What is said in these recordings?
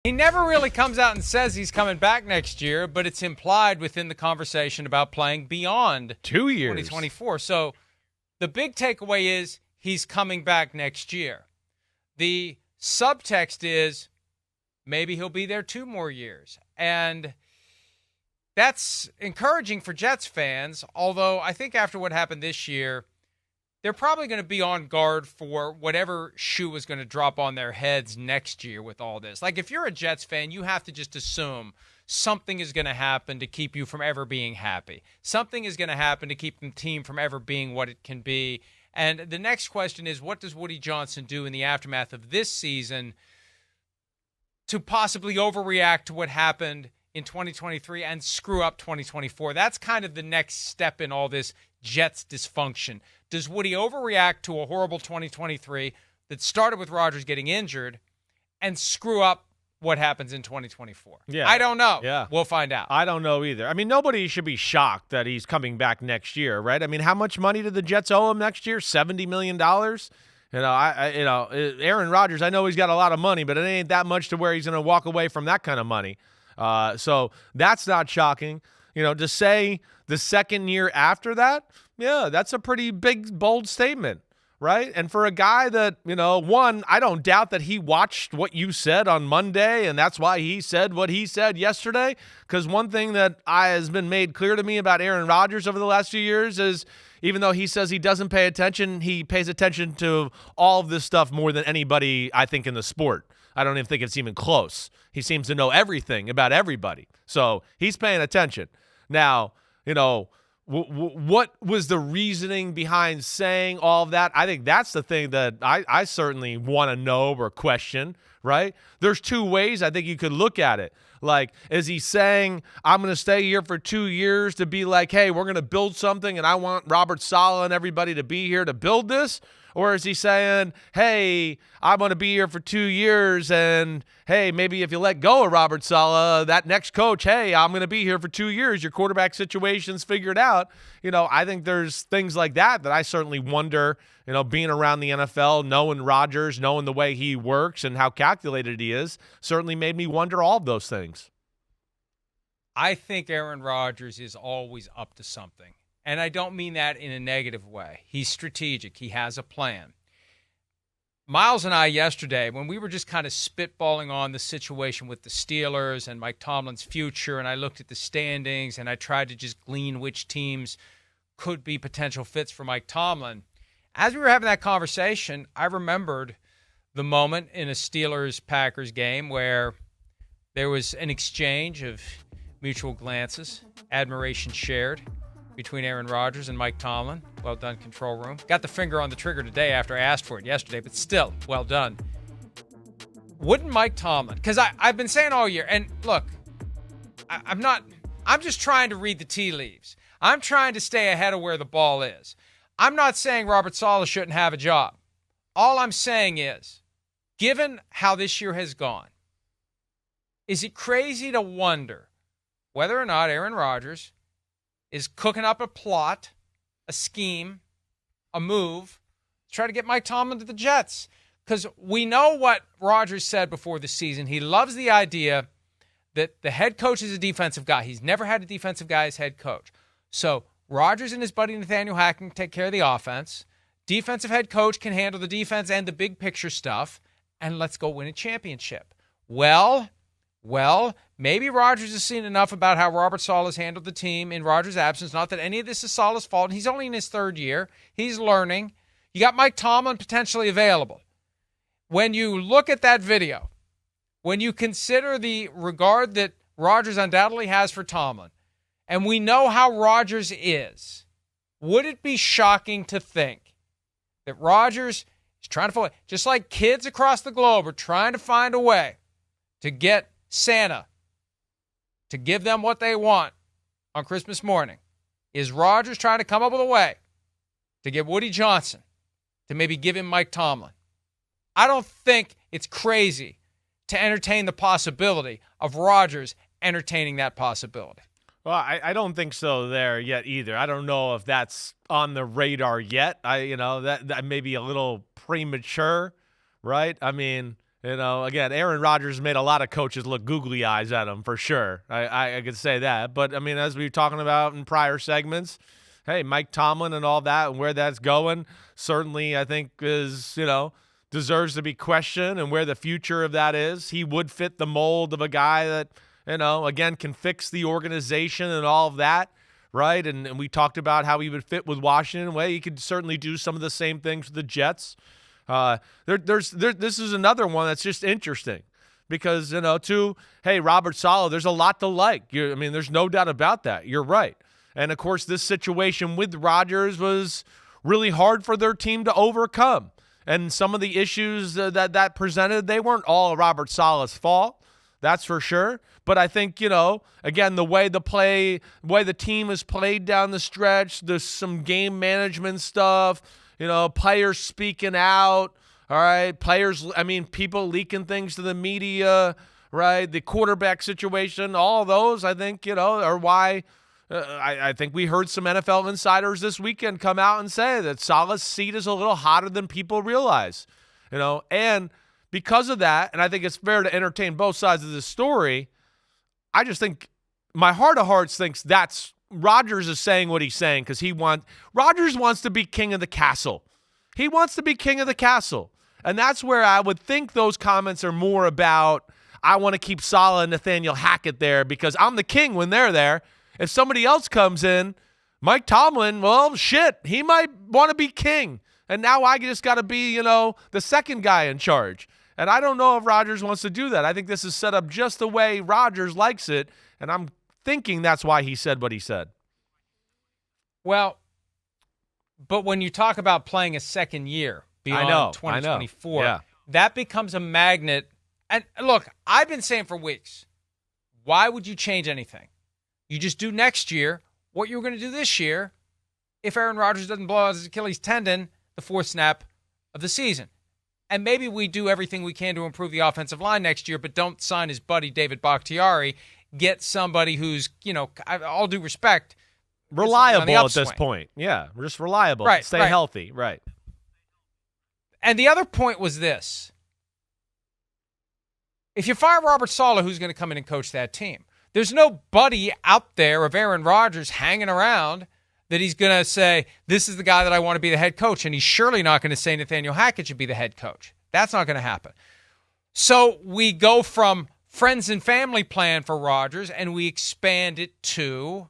He never really comes out and says he's coming back next year, but it's implied within the conversation about playing beyond 2 years, 2024. So the big takeaway is he's coming back next year. The subtext is maybe he'll be there 2 more years. And that's encouraging for Jets fans, although I think after what happened this year, they're probably going to be on guard for whatever shoe is going to drop on their heads next year with all this. Like, if you're a Jets fan, you have to just assume something is going to happen to keep you from ever being happy. Something is going to happen to keep the team from ever being what it can be. And the next question is, what does Woody Johnson do in the aftermath of this season to possibly overreact to what happened in 2023 and screw up 2024? That's kind of the next step in all this Jets dysfunction. Does Woody overreact to a horrible 2023 that started with Rodgers getting injured and screw up what happens in 2024? Yeah. I don't know. Yeah. We'll find out. I don't know either. I mean, nobody should be shocked that he's coming back next year, right? I mean, how much money did the Jets owe him next year? $70 million? Aaron Rodgers, I know he's got a lot of money, but it ain't that much to where he's going to walk away from that kind of money. So that's not shocking. To say the second year after that, yeah, that's a pretty big, bold statement, right? And for a guy that, one, I don't doubt that he watched what you said on Monday, and that's why he said what he said yesterday, because one thing that has been made clear to me about Aaron Rodgers over the last few years is even though he says he doesn't pay attention, he pays attention to all of this stuff more than anybody, I think, in the sport. I don't even think it's even close. He seems to know everything about everybody. So he's paying attention. Now, what was the reasoning behind saying all of that? I think that's the thing that I certainly want to know or question, right? There's 2 ways I think you could look at it. Like, is he saying, I'm going to stay here for 2 years to be like, hey, we're going to build something and I want Robert Saleh and everybody to be here to build this? Or is he saying, hey, I'm going to be here for 2 years and, hey, maybe if you let go of Robert Saleh, that next coach, hey, I'm going to be here for 2 years. Your quarterback situation's figured out. I think there's things like that I certainly wonder, being around the NFL, knowing Rodgers, knowing the way he works and how calculated he is, certainly made me wonder all of those things. I think Aaron Rodgers is always up to something. And I don't mean that in a negative way. He's strategic. He has a plan. Miles and I yesterday, when we were just kind of spitballing on the situation with the Steelers and Mike Tomlin's future, and I looked at the standings and I tried to just glean which teams could be potential fits for Mike Tomlin. As we were having that conversation, I remembered the moment in a Steelers-Packers game where there was an exchange of mutual glances, admiration shared between Aaron Rodgers and Mike Tomlin. Well done, control room. Got the finger on the trigger today after I asked for it yesterday, but still, well done. Wouldn't Mike Tomlin, because I've been saying all year, and look, I'm just trying to read the tea leaves. I'm trying to stay ahead of where the ball is. I'm not saying Robert Saleh shouldn't have a job. All I'm saying is, given how this year has gone, is it crazy to wonder whether or not Aaron Rodgers is cooking up a plot, a scheme, a move to try to get Mike Tomlin to the Jets? Because we know what Rodgers said before the season. He loves the idea that the head coach is a defensive guy. He's never had a defensive guy as head coach. So Rodgers and his buddy Nathaniel Hackett take care of the offense. Defensive head coach can handle the defense and the big picture stuff, and let's go win a championship. Well, maybe Rodgers has seen enough about how Robert Saleh has handled the team in Rodgers' absence. Not that any of this is Saleh's fault. He's only in his 3rd year. He's learning. You got Mike Tomlin potentially available. When you look at that video, when you consider the regard that Rodgers undoubtedly has for Tomlin, and we know how Rodgers is, would it be shocking to think that Rodgers is trying to find, just like kids across the globe are trying to find a way to get Santa to give them what they want on Christmas morning? Is Rodgers trying to come up with a way to get Woody Johnson to maybe give him Mike Tomlin? I don't think it's crazy to entertain the possibility of Rodgers entertaining that possibility. Well, I don't think so there yet either. I don't know if that's on the radar yet. That may be a little premature, right? I mean, Again, Aaron Rodgers made a lot of coaches look googly eyes at him for sure. I could say that. But, I mean, as we were talking about in prior segments, hey, Mike Tomlin and all that and where that's going certainly I think is, deserves to be questioned and where the future of that is. He would fit the mold of a guy that, again, can fix the organization and all of that, right? And we talked about how he would fit with Washington. Well, he could certainly do some of the same things with the Jets. This is another one that's just interesting because, hey, Robert Saleh, there's a lot to like. There's no doubt about that. You're right. And, of course, this situation with Rodgers was really hard for their team to overcome. And some of the issues that presented, they weren't all Robert Saleh's fault. That's for sure. But I think, again, the way the team has played down the stretch, there's some game management stuff, players speaking out, all right, people leaking things to the media, right, the quarterback situation, all of those, I think, are why I think we heard some NFL insiders this weekend come out and say that Saleh's seat is a little hotter than people realize, and because of that, and I think it's fair to entertain both sides of this story, I just think my heart of hearts thinks that's Rodgers is saying what he's saying because Rodgers wants to be king of the castle. He wants to be king of the castle. And that's where I would think those comments are more about, I want to keep Saleh and Nathaniel Hackett there because I'm the king when they're there. If somebody else comes in, Mike Tomlin, well, shit, he might want to be king. And now I just got to be, the second guy in charge. And I don't know if Rodgers wants to do that. I think this is set up just the way Rodgers likes it. And I'm thinking that's why he said what he said. Well, but when you talk about playing a second year beyond 2024, yeah, that becomes a magnet. And look, I've been saying for weeks, why would you change anything? You just do next year what you were going to do this year if Aaron Rodgers doesn't blow out his Achilles tendon the fourth snap of the season. And maybe we do everything we can to improve the offensive line next year, but don't sign his buddy David Bakhtiari. Get somebody who's, all due respect, reliable at this point. Yeah, just reliable. Right, Stay healthy. Right. And the other point was this. If you fire Robert Saleh, who's going to come in and coach that team? There's no buddy out there of Aaron Rodgers hanging around that he's going to say, this is the guy that I want to be the head coach. And he's surely not going to say Nathaniel Hackett should be the head coach. That's not going to happen. So we go from friends and family plan for Rodgers, and we expand it to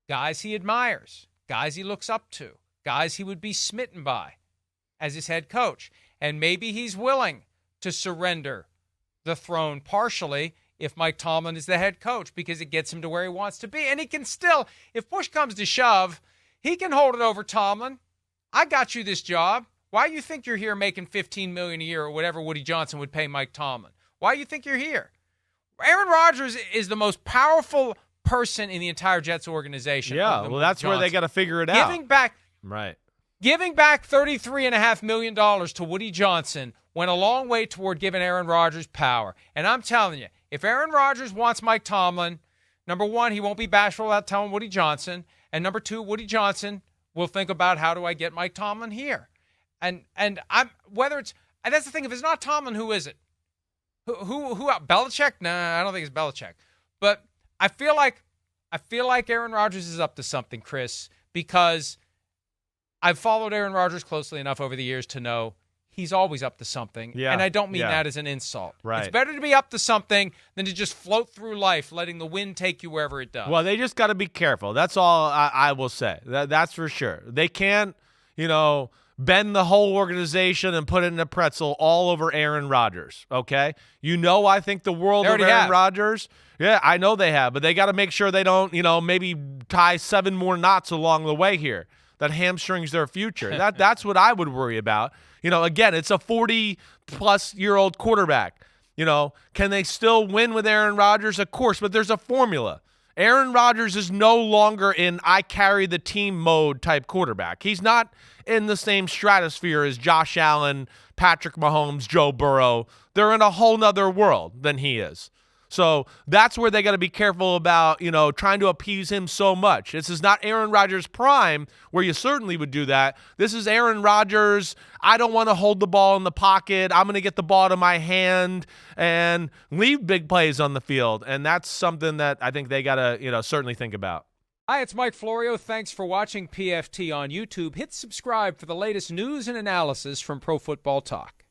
guys he admires, guys he looks up to, guys he would be smitten by as his head coach. And maybe he's willing to surrender the throne partially if Mike Tomlin is the head coach because it gets him to where he wants to be. And he can still, if push comes to shove, he can hold it over Tomlin. I got you this job. Why do you think you're here making $15 million a year or whatever Woody Johnson would pay Mike Tomlin? Why do you think you're here? Aaron Rodgers is the most powerful person in the entire Jets organization. Yeah, well, that's where they got to figure it out. Giving back $33.5 million to Woody Johnson went a long way toward giving Aaron Rodgers power. And I'm telling you, if Aaron Rodgers wants Mike Tomlin, number one, he won't be bashful about telling Woody Johnson. And number two, Woody Johnson will think about how do I get Mike Tomlin here. And I'm whether it's and that's the thing. If it's not Tomlin, who is it? Who Belichick? Nah, I don't think it's Belichick. But I feel like Aaron Rodgers is up to something, Chris, because I've followed Aaron Rodgers closely enough over the years to know he's always up to something. Yeah, and I don't mean that as an insult. Right. It's better to be up to something than to just float through life, letting the wind take you wherever it does. Well, they just got to be careful. That's all I will say. That's for sure. They can't, bend the whole organization and put it in a pretzel all over Aaron Rodgers, okay? I think the world of Aaron Rodgers. Yeah, I know they have, but they got to make sure they don't, maybe tie 7 more knots along the way here that hamstrings their future. That's what I would worry about. Again, it's a 40-plus-year-old quarterback. Can they still win with Aaron Rodgers? Of course, but there's a formula. Aaron Rodgers is no longer in I carry the team mode type quarterback. He's not in the same stratosphere as Josh Allen, Patrick Mahomes, Joe Burrow. They're in a whole nother world than he is. So that's where they got to be careful about, trying to appease him so much. This is not Aaron Rodgers' prime, where you certainly would do that. This is Aaron Rodgers. I don't want to hold the ball in the pocket. I'm going to get the ball to my hand and leave big plays on the field. And that's something that I think they got to, certainly think about. Hi, it's Mike Florio. Thanks for watching PFT on YouTube. Hit subscribe for the latest news and analysis from Pro Football Talk.